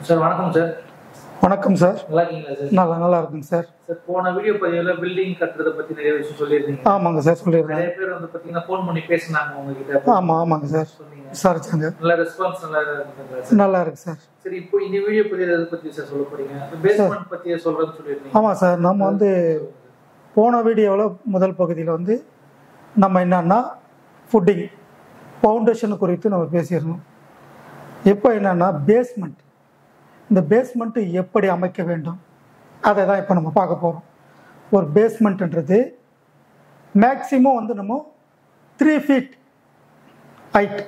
Sir வணக்கம் sir. வணக்கம் sir. நல்லா இருக்கீங்களா சார்? நல்லா இருக்குங்க சார். சார் போன வீடியோ பதிவுல பில்டிங் கட்டுறதை பத்தி நிறைய விஷயம் சொல்லியிருந்தீங்க. ஆமாங்க சார், சொல்லியிருக்கேன். நிறைய பேர் வந்து பாத்தீங்கன்னா ஃபோன் பண்ணி பேசினாங்க உங்ககிட்ட. ஆமாங்க சார், சொன்னீங்க. விசாரிச்சாங்க. நல்ல ரெஸ்பான்ஸ் நல்லா இருந்தது சார். நல்லா இருக்கு சார். சரி, இப்போ இந்த வீடியோ பதிவு எதை பத்தி சார் சொல்ல போறீங்க? பேஸ்மெண்ட் பத்தி சொல்றேன்னு சொல்லியிருந்தீங்க. ஆமாம் சார், நம்ம வந்து போன வீடியோவில் முதல் பகுதியில் வந்து நம்ம என்னன்னா ஃபுட்டிங் ஃபவுண்டேஷன் குறித்து நம்ம பேசியிருந்தோம். இப்போ என்னன்னா பேஸ்மெண்ட், இந்த பேஸ்மெண்ட்டு எப்படி அமைக்க வேண்டும் அதை தான் இப்போ நம்ம பார்க்க போகிறோம். ஒரு பேஸ்மெண்ட்டுன்றது மேக்சிமம் வந்து நம்ம 3 ஃபீட் ஹைட்,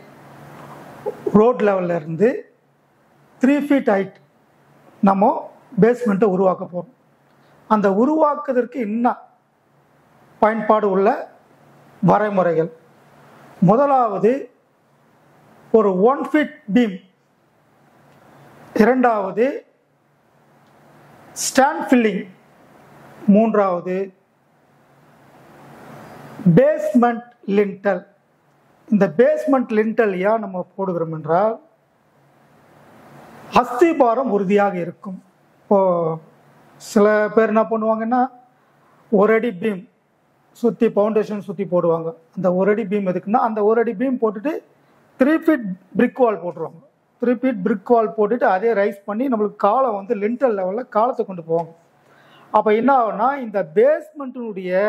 ரோட் லெவலில் இருந்து 3 ஃபீட் ஹைட் நம்ம பேஸ்மெண்ட்டை உருவாக்க போகிறோம். அந்த உருவாக்குவதற்கு என்ன பயன்பாடு உள்ள வரைமுறைகள், முதலாவது ஒரு 1 ஃபீட் பீம், இரண்டாவது ஸ்டாண்ட் ஃபில்லிங், மூன்றாவது பேஸ்மெண்ட் லிண்டல். இந்த பேஸ்மெண்ட் லிண்டல் ஏன் நம்ம போடுகிறோம் என்றால் அஸ்திபாரம் உறுதியாக இருக்கும். இப்போ சில பேர் என்ன பண்ணுவாங்கன்னா ஒரு அடி பீம் சுற்றி ஃபவுண்டேஷன் சுற்றி போடுவாங்க. அந்த ஒரு அடி பீம் எதுக்குன்னா அந்த ஒரு அடி பீம் போட்டுட்டு 3 ஃபீட் பிரிக் வால் போட்டுருவாங்க. 3 ஃபீட் பிரிக் வால் போட்டுட்டு அதே ரைஸ் பண்ணி நம்மளுக்கு காலம் வந்து லிண்டல் லெவலில் காலத்தை கொண்டு போவாங்க. அப்போ என்ன ஆகும்னா இந்த பேஸ்மெண்ட்டினுடைய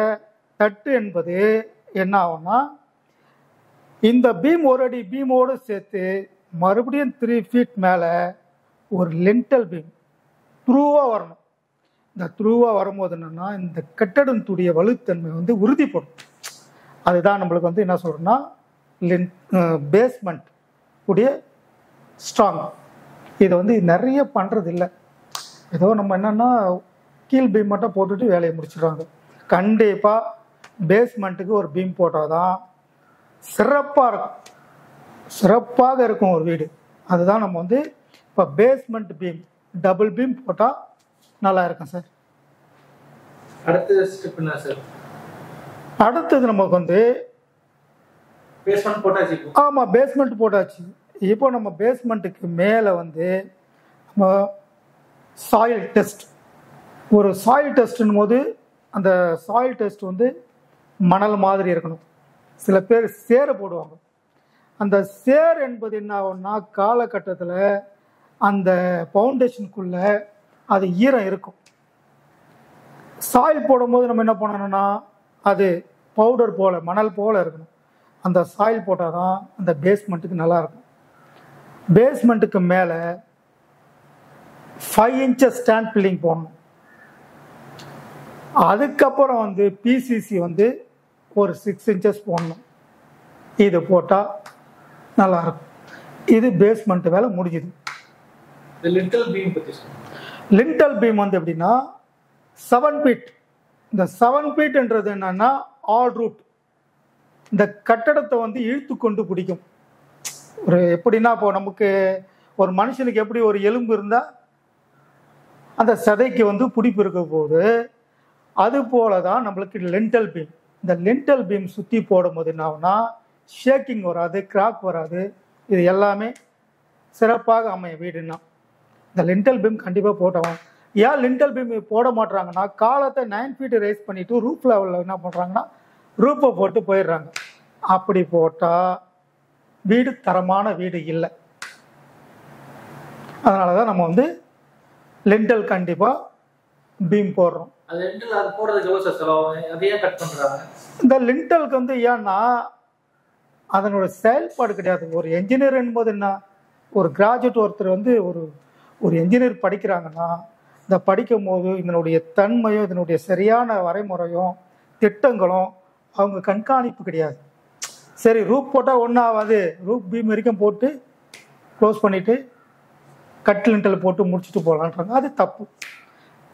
தட்டு என்பது என்ன ஆகும்னா இந்த பீம் ஒரு அடி பீமோடு சேர்த்து மறுபடியும் 3 ஃபீட் மேலே ஒரு லிண்டல் பீம் த்ரூவாக வரணும். இந்த த்ரூவாக வரும்போது என்னென்னா இந்த கட்டடத்துடைய வலுத்தன்மை வந்து உறுதிப்படும். அதுதான் நம்மளுக்கு வந்து என்ன சொல்கிறோன்னா பேஸ்மெண்ட் உடைய ஸ்ட்ராங். இதை வந்து நிறைய பண்ணுறது இல்லை. ஏதோ நம்ம என்னென்னா கீழ் பீம் மட்டும் போட்டுட்டு வேலையை முடிச்சிடுறாங்க. கண்டிப்பாக பேஸ்மெண்ட்டுக்கு ஒரு பீம் போட்டால் தான் சிறப்பாக இருக்கும், சிறப்பாக இருக்கும் ஒரு வீடு. அதுதான் நம்ம வந்து இப்போ பேஸ்மெண்ட் பீம் டபுள் பீம் போட்டால் நல்லா இருக்கும் சார். அடுத்த ஸ்டெப் என்ன சார்? அடுத்தது நமக்கு வந்து பேஸ்மெண்ட் போட்டாச்சு. ஆமாம், பேஸ்மெண்ட் போட்டாச்சு. இப்போ நம்ம பேஸ்மெண்ட்டுக்கு மேலே வந்து நம்ம சாயில் டெஸ்ட், ஒரு சாயில் டெஸ்ட்னும் போது அந்த சாயில் டெஸ்ட் வந்து மணல் மாதிரி இருக்கணும். சில பேர் சேரை போடுவாங்க. அந்த சேர் என்பது என்ன ஆகும்னா காலகட்டத்தில் அந்த ஃபவுண்டேஷனுக்குள்ள அது ஈரம் இருக்கும். சாயில் போடும்போது நம்ம என்ன பண்ணணும்னா அது பவுடர் போல் மணல் போல் இருக்கணும். அந்த சாயில் போட்டால் தான் அந்த பேஸ்மெண்ட்டுக்கு நல்லா இருக்கும். பேஸ்மெண்ட்டுக்கு மேலே 5 இன்ச்சஸ் ஸ்டாண்ட் ஃபில்லிங் போடணும். அதுக்கப்புறம் வந்து பிசிசி வந்து ஒரு 6 இன்ச்சஸ் போடணும். இது போட்டால் நல்லா இருக்கும். இது பேஸ்மெண்ட் வேலை முடிஞ்சுது. லிண்டல் பீம் பற்றி லிண்டல் பீம் வந்து எப்படின்னா 7 ஃபீட். இந்த 7 ஃபீட்ன்றது என்னன்னா ஆல் ரூட், இந்த கட்டடத்தை வந்து இழுத்து கொண்டு பிடிக்கும். ஒரு எப்படின்னா இப்போ நமக்கு ஒரு மனுஷனுக்கு எப்படி ஒரு எலும்பு இருந்தால் அந்த சதைக்கு வந்து பிடிப்பு இருக்க போது அது போல தான் நம்மளுக்கு லிண்டல் பீம். இந்த லிண்டல் பீம் சுற்றி போடும்போது என்ன ஆகும்னா ஷேக்கிங் வராது, கிராக் வராது. இது எல்லாமே சிறப்பாக அமையும் வீடுன்னா. இந்த லிண்டல் பீம் கண்டிப்பாக போட்டோம். ஏன் லிண்டல் பீம் போட மாட்டுறாங்கன்னா காலத்தை 9 ஃபீட் ரைஸ் பண்ணிவிட்டு ரூப் லெவலில் என்ன பண்ணுறாங்கன்னா ரூப்பை போட்டு போயிடுறாங்க. அப்படி போட்டால் வீடு தரமான வீடு இல்லை. அதனால தான் நம்ம வந்து லிண்டல் கண்டிப்பாக பீம் போடுறோம். இந்த லிண்டலுக்கு வந்து ஏன்னா அதனோட செயல்பாடு கிடையாது. ஒரு என்ஜினியர் என்பது என்ன, ஒரு கிராஜுவேட் ஒருத்தர் வந்து ஒரு என்ஜினியர் படிக்கிறாங்கன்னா இந்த படிக்கும் போது இதனுடைய தன்மையும் இதனுடைய சரியான வரைமுறையும் திட்டங்களும் அவங்க கண்காணிப்பு கிடையாது. சரி ரூப் போட்டால் ஒன்றும் ஆகாது, ரூப் பீம் வரைக்கும் போட்டு க்ளோஸ் பண்ணிவிட்டு கட் லிண்டல் போட்டு முடிச்சுட்டு போகலான்றாங்க. அது தப்பு.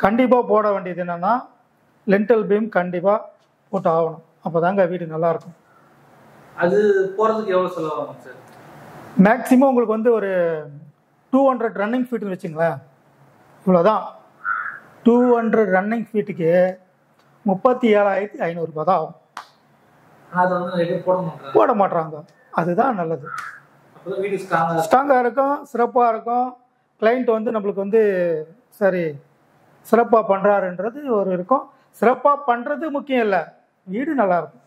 கண்டிப்பாக போட வேண்டியது என்னென்னா லிண்டல் பீம் கண்டிப்பாக போட்டு ஆகணும். அப்போ தாங்க வீடு நல்லாயிருக்கும். அது போகிறதுக்கு எவ்வளோ செலவாகும் சார்? மேக்ஸிமம் உங்களுக்கு வந்து ஒரு 200 ரன்னிங் ஃபீட்டுன்னு வச்சுங்களேன். இவ்வளோதான். 200 ரன்னிங் ஃபீட்டுக்கு 37,500 ரூபாய் தான் ஆகும். போட மாட்டாங்க. அதுதான் நல்லது. வீடு ஸ்ட்ராங்காக இருக்கும், சிறப்பாக இருக்கும். கிளைண்ட் வந்து நம்மளுக்கு வந்து சரி சிறப்பாக பண்ணுறாருன்றது ஒரு இருக்கும். சிறப்பாக பண்ணுறது முக்கியம் இல்லை, வீடு நல்லா இருக்கும்.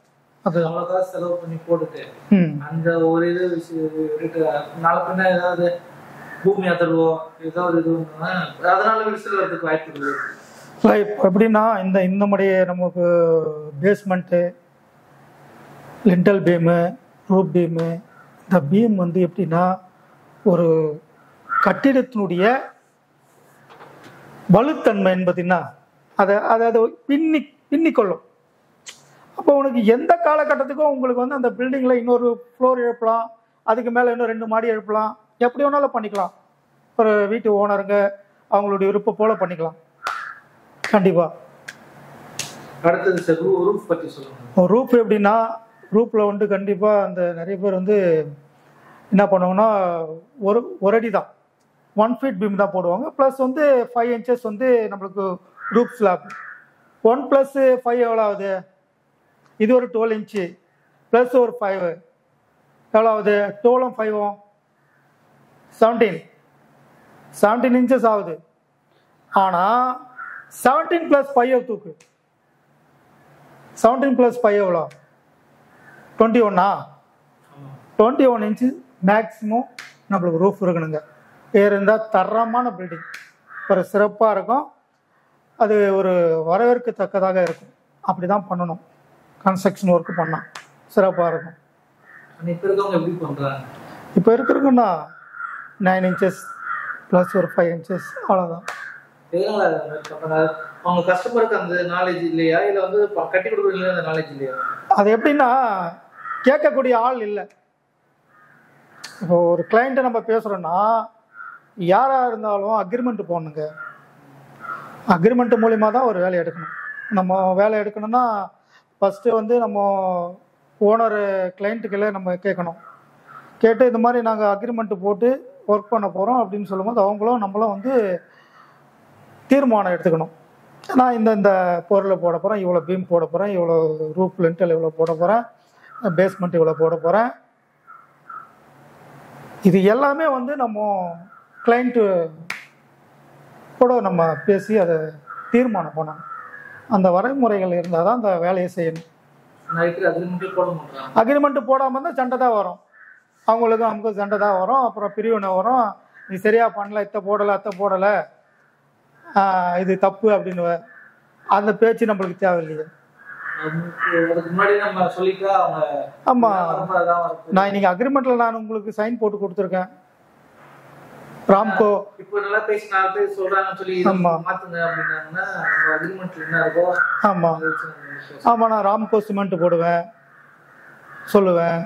அது அவ்வளோதான் செலவு பண்ணி போட்டுட்டு அந்த ஒரு இது விட்டுட்டு நாளை பின்ன ஏதாவது பூமி அதிர்வோ ஏதாவது இது அதனால விரிசல் வரதுக்கு வாய்ப்பு இருக்குது. இப்போ எப்படின்னா இந்த நம்முடைய நமக்கு basement, lintel beam, roof beam, இந்த பீம் வந்து எப்படின்னா ஒரு கட்டிடத்தினுடைய வலுத்தன்மை என்பதுன்னா அதை அதை அதை பின்னிக்கொள்ளும். அப்போ உனக்கு எந்த காலகட்டத்துக்கும் உங்களுக்கு வந்து அந்த பில்டிங்கில் இன்னொரு ஃப்ளோர் எழுப்பலாம், அதுக்கு மேலே இன்னும் 2 மாடி எழுப்பலாம், எப்படி வேணாலும் பண்ணிக்கலாம். ஒரு வீட்டு ஓனருங்க அவங்களுடைய விருப்பம் போல பண்ணிக்கலாம். கண்டிப்பாக. அடுத்தது சார் ரூஃப் பற்றி சொல்லுங்கள். ரூஃப் எப்படின்னா ரூஃபில் வந்து கண்டிப்பாக அந்த நிறைய பேர் வந்து என்ன பண்ணுவாங்கன்னா ஒரு அடி தான் 1 feet பீம் தான் போடுவாங்க. ப்ளஸ் வந்து 5 inches வந்து நம்மளுக்கு ரூஃப் ஸ்லாப். 1 + 5 எவ்வளோ ஆகுது? இது ஒரு 12 inch ப்ளஸ் ஒரு 5 எவ்வளோ ஆகுது? 12 5 17 inches ஆகுது. ஆனால் 17 + 5 தூக்கு. 17 + 5 எவ்வளோ? 21 inch மேக்ஸிமம் நம்மளுக்கு ரூஃப் இருக்கணுங்க. இருந்தால் தரமான பில்டிங் ஒரு சிறப்பாக இருக்கும். அது ஒரு வரவேற்கத்தக்கதாக இருக்கும். அப்படி தான் பண்ணணும். கன்ஸ்ட்ரக்ஷன் ஒர்க்கு பண்ணால் சிறப்பாக இருக்கும். இப்போ இருக்கவங்க எப்படி பண்ணுறாங்க? இப்போ இருக்கிறவங்கன்னா 9 inches ப்ளஸ் ஒரு 5 inches அவ்வளோதான். அவங்க கஸ்டமருக்கு அந்த நாலேஜ் இல்லையா, இல்லை வந்து கட்டி கொடுக்குறதுல அந்த நாலேஜ் இல்லையா? அது எப்படின்னா கேட்கக்கூடிய ஆள் இல்லை. இப்போ ஒரு கிளைண்ட்டை நம்ம பேசுகிறோன்னா யாராக இருந்தாலும் அக்ரிமெண்ட் போடணுங்க. அக்ரிமெண்ட் மூலிமா தான் ஒரு வேலையை எடுக்கணும். நம்ம வேலை எடுக்கணும்னா ஃபஸ்ட்டு வந்து நம்ம ஓனர் கிளைண்ட்டுக்களே நம்ம கேட்கணும். கேட்டு இந்த மாதிரி நாங்கள் அக்ரிமெண்ட்டு போட்டு ஒர்க் பண்ண போகிறோம் அப்படின்னு சொல்லும்போது அவங்களும் நம்மளும் வந்து தீர்மானம் எடுத்துக்கணும். நான் இந்த பொருளை போட போகிறேன், இவ்வளோ பீம் போட போகிறேன், இவ்வளோ ரூப் லிண்டல் இவ்வளோ போட போகிறேன், பேஸ்மெண்ட் இவ்வளோ போட போகிறேன். இது எல்லாமே வந்து நம்ம கிளைண்ட்டு கூட நம்ம பேசி அதை தீர்மானம் பண்ணணும். அந்த வரைமுறைகள் இருந்தால் தான் அந்த வேலையை செய்யணும். அக்ரிமெண்ட்டு போடாமல் இருந்தால் சண்டை தான் வரும். அவங்களுக்கும் நமக்கும் சண்டை தான் வரும். அப்புறம் பிரிவினை வரும். நீ சரியாக பண்ணல, இத்தை போடலை, அத்தை போடலை, இது தப்பு அப்படின்னு அந்த பேச்சு நம்மளுக்கு தேவையில்லையே. ஆமாம், நான் இன்னைக்கு அக்ரிமெண்ட்டில் நான் உங்களுக்கு சைன் போட்டு கொடுத்துருக்கேன். ராம்கோ இப்போ நல்லா பேசி 4 பேர் சொல்றாங்கன்னு சொல்லி மாத்துங்க அப்படின்னாங்கன்னா அக்ரிமெண்ட்ல என்ன இருக்கோ. ஆமாம் ஆமாம், நான் ராம்கோ சிமெண்ட் போடுவேன் சொல்லுவேன்,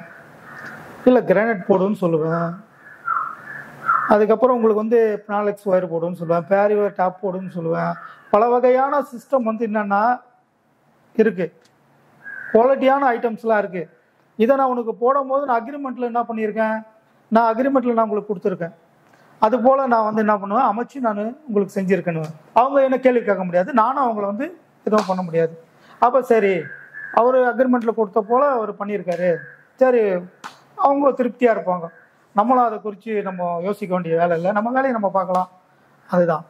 இல்லை கிரானைட் போடுன்னு சொல்லுவேன். அதுக்கப்புறம் உங்களுக்கு வந்து பினாலெக்ஸ் ஒயர் போடுன்னு சொல்லுவேன், பேரிவர் டாப் போடுன்னு சொல்லுவேன். பல வகையான சிஸ்டம் வந்து என்னென்னா இருக்குது, குவாலிட்டியான ஐட்டம்ஸ்லாம் இருக்குது. இதை நான் உனக்கு போடும்போது நான் அக்ரிமெண்ட்டில் என்ன பண்ணியிருக்கேன், நான் அக்ரிமெண்ட்டில் நான் உங்களுக்கு கொடுத்துருக்கேன். அதுபோல் நான் வந்து என்ன பண்ணுவேன், அமைச்சு நான் உங்களுக்கு செஞ்சுருக்கேன்னு. அவங்க என்ன கேள்வி கேட்க முடியாது, நானும் அவங்கள வந்து எதுவும் பண்ண முடியாது. அப்போ சரி, அவர் அக்ரிமெண்ட்டில் கொடுத்த போல் அவர் பண்ணியிருக்காரு, சரி அவங்க திருப்தியாக இருப்பாங்க. நம்மளும் அதை குறித்து நம்ம யோசிக்க வேண்டிய வேலை இல்லை, நம்ம வேலையை நம்ம பார்க்கலாம். அதுதான்.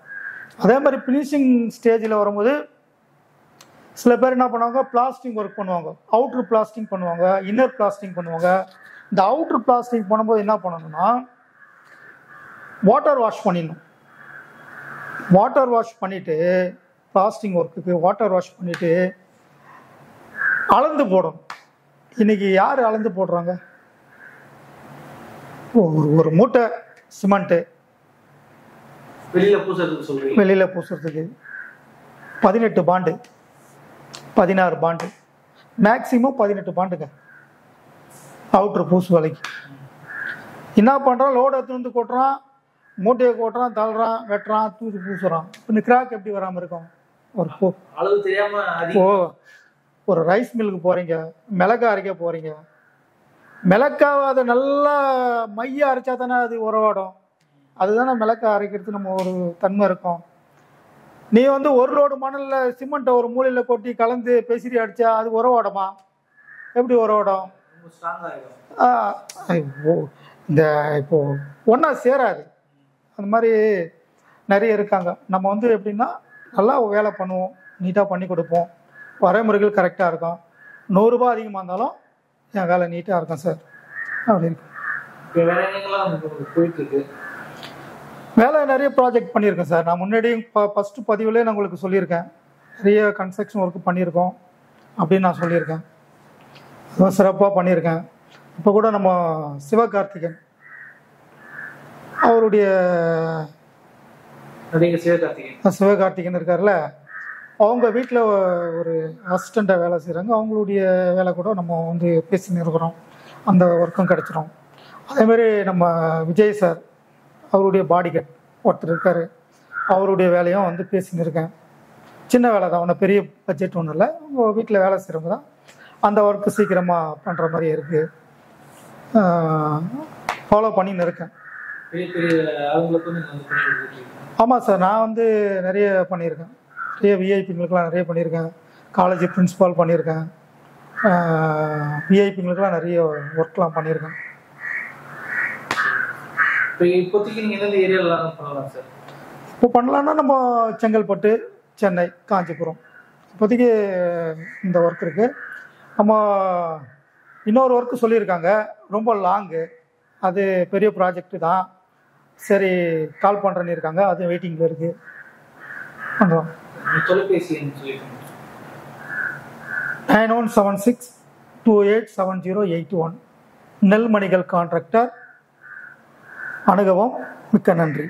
அதே மாதிரி ஃபினிஷிங் ஸ்டேஜில் வரும்போது சில பேர் என்ன பண்ணுவாங்க, பிளாஸ்டிங் ஒர்க் பண்ணுவாங்க, அவுட்ரு பிளாஸ்டிங் பண்ணுவாங்க, இன்னர் பிளாஸ்டிங் பண்ணுவாங்க. இந்த அவுட்ரு பிளாஸ்டிங் பண்ணும்போது என்ன பண்ணணும்னா வாட்டர் வாஷ் பண்ணிடணும். வாட்டர் வாஷ் பண்ணிவிட்டு பிளாஸ்டிங் ஒர்க்குக்கு வாட்டர் வாஷ் பண்ணிவிட்டு அளந்து போடணும். இன்றைக்கி யார் அளந்து போடுறாங்க? ஒரு மூட்டை சிமெண்ட்டு வெளியில் பூசுறதுக்கு 18 பாண்டு 16 பாண்டு, மேக்சிமம் 18 பாண்டுங்க அவுட்ரு பூசு வேலைக்கு. என்ன பண்ணுறான், லோடு எடுத்து வந்து கொட்டுறான், மூட்டையை கொட்டுறான், தள்ளுறான், வெட்டுறான், தூக்கி பூசுறான். இந்த கிராக் எப்படி வராமல் இருக்கும்? அளவு தெரியாம ஒரு ரைஸ் மில்லுக்கு போகிறீங்க, மிளகா அரைக்க போகிறீங்க, மிளகாவை அதை நல்லா மைய அரைச்சா தானே அது உறவாடும். அதுதானே மிளகா அரைக்கிறது நம்ம ஒரு தன்மை இருக்கும். நீ வந்து ஒரு லோடு மணலில் சிமெண்ட்டை ஒரு மூலையில் கொட்டி கலந்து பெசிரி அடித்தா அது உறவாடுமா? எப்படி உறவாடும்? இந்த இப்போ ஒன்றா சேராது. அந்த மாதிரி நிறைய இருக்காங்க. நம்ம வந்து எப்படின்னா நல்லா வேலை பண்ணுவோம், நீட்டாக பண்ணி கொடுப்போம், வரைமுறைகள் கரெக்டாக இருக்கும். 100 ரூபாய் அதிகமாக இருந்தாலும் என் வேலை நீட்டாக இருக்கும் சார். அப்படி இருக்கு. இப்போ வேற எங்கெல்லாம் போயிட்டு இருக்கு? வேலை நிறைய ப்ராஜெக்ட் பண்ணியிருக்கேன் சார். நான் முன்னாடி ஃபஸ்ட்டு பதிவுலேயே நான் உங்களுக்கு சொல்லியிருக்கேன், நிறைய கன்ஸ்ட்ரக்ஷன் ஒர்க் பண்ணியிருக்கோம் அப்படின்னு நான் சொல்லியிருக்கேன். அதுவும் சிறப்பாக பண்ணியிருக்கேன். இப்போ கூட நம்ம சிவகார்த்திகேயன் அவருடைய சிவகார்த்திகேயன் இருக்கார்ல, அவங்க வீட்டில் ஒரு அசிஸ்டண்ட்டாக வேலை செய்கிறாங்க. அவங்களுடைய வேலை கூட நம்ம வந்து பேசின்னு இருக்கிறோம், அந்த ஒர்க்கும் கிடச்சிரும். அதேமாதிரி நம்ம விஜய் சார் அவருடைய பாடிகார்ட் ஒருத்தர் இருக்கார், அவருடைய வேலையும் வந்து பேசின்னு இருக்கேன். சின்ன வேலை தான், ஒன்றும் பெரிய பட்ஜெட் ஒன்றும் இல்லை. அவங்க வீட்டில் வேலை செய்கிறவங்க தான், அந்த ஒர்க்கு சீக்கிரமாக பண்ணுற மாதிரி இருக்குது. ஃபாலோ பண்ணின்னு இருக்கேன். ஆமாம் சார், நான் வந்து நிறைய பண்ணியிருக்கேன். நிறைய விஐபிங்களுக்கெலாம் நிறைய பண்ணியிருக்கேன். காலேஜ் பிரின்ஸிபால் பண்ணியிருக்கேன். விஐபிங்களுக்கெலாம் நிறைய ஒர்க்லாம் பண்ணியிருக்கேன். இப்போதைக்கு நீங்கள் எந்தெந்த ஏரியாலாம் பண்ணலாம் சார்? இப்போ பண்ணலான்னா நம்ம செங்கல்பட்டு, சென்னை, காஞ்சிபுரம் இப்போதைக்கு இந்த ஒர்க் இருக்குது. நம்ம இன்னொரு ஒர்க்கு சொல்லியிருக்காங்க, ரொம்ப லாங்கு, அது பெரிய ப்ராஜெக்டு தான். சரி கால் பண்ணுறேன்னு இருக்காங்க, அது வெயிட்டிங்கில் இருக்குது. பண்ணுறோம். தொலைபேசி 9176287081. நெல்மணிகள் கான்ட்ராக்டர். அணுகவும். மிக்க நன்றி.